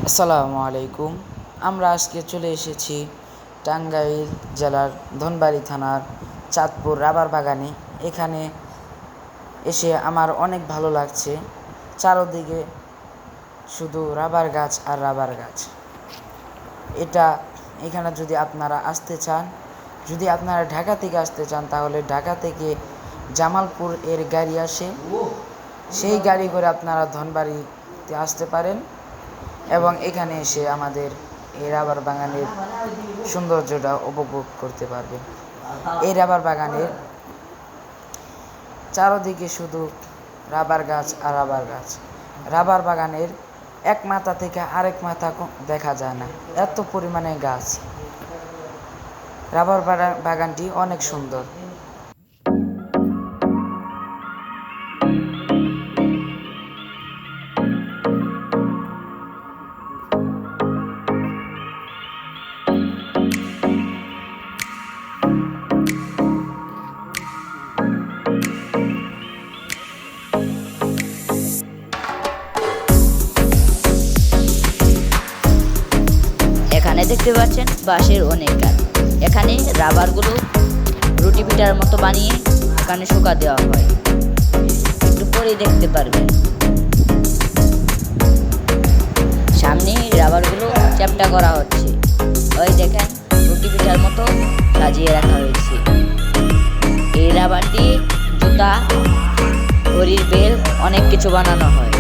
আসসালামু আলাইকুম। আমরা আজকে চলে এসেছি টাঙ্গাইল জেলার ধনবাড়ি থানার চাঁদপুর রাবার বাগানে। এখানে এসে আমার অনেক ভালো লাগছে। চারদিকে শুধু রাবার গাছ আর রাবার গাছ। এখানে যদি আপনারা আসতে চান, যদি আপনারা ঢাকা থেকে আসতে চান, তাহলে ঢাকা থেকে জামালপুর এর গাড়ি আসে, সেই গাড়ি করে আপনারা ধনবাড়িতে আসতে পারেন এবং এখানে এসে আমাদের এই রাবার বাগানের সৌন্দর্যটা উপভোগ করতে পারবেন। এই রাবার বাগানের চারদিকে শুধু রাবার গাছ আর রাবার গাছ। রাবার বাগানের এক মাথা থেকে আরেক মাথা দেখা যায় না, এত পরিমাণে গাছ। রাবার বাগানটি অনেক সুন্দর। এখানে দেখতে পাচ্ছেন বাঁশের অনেক গাছ। এখানে রাবারগুলো রুটি পিঠার মতো বানিয়ে এখানে শুকা দেওয়া হয়, একটু পরেই দেখতে পারবেন। সামনে রাবারগুলো চ্যাপ্টা করা হচ্ছে, ওই দেখেন রুটি পিঠার মতো সাজিয়ে রাখা হয়েছে। এই রাবার দিয়ে জুতা, ঘড়ির বেল, অনেক কিছু বানানো হয়।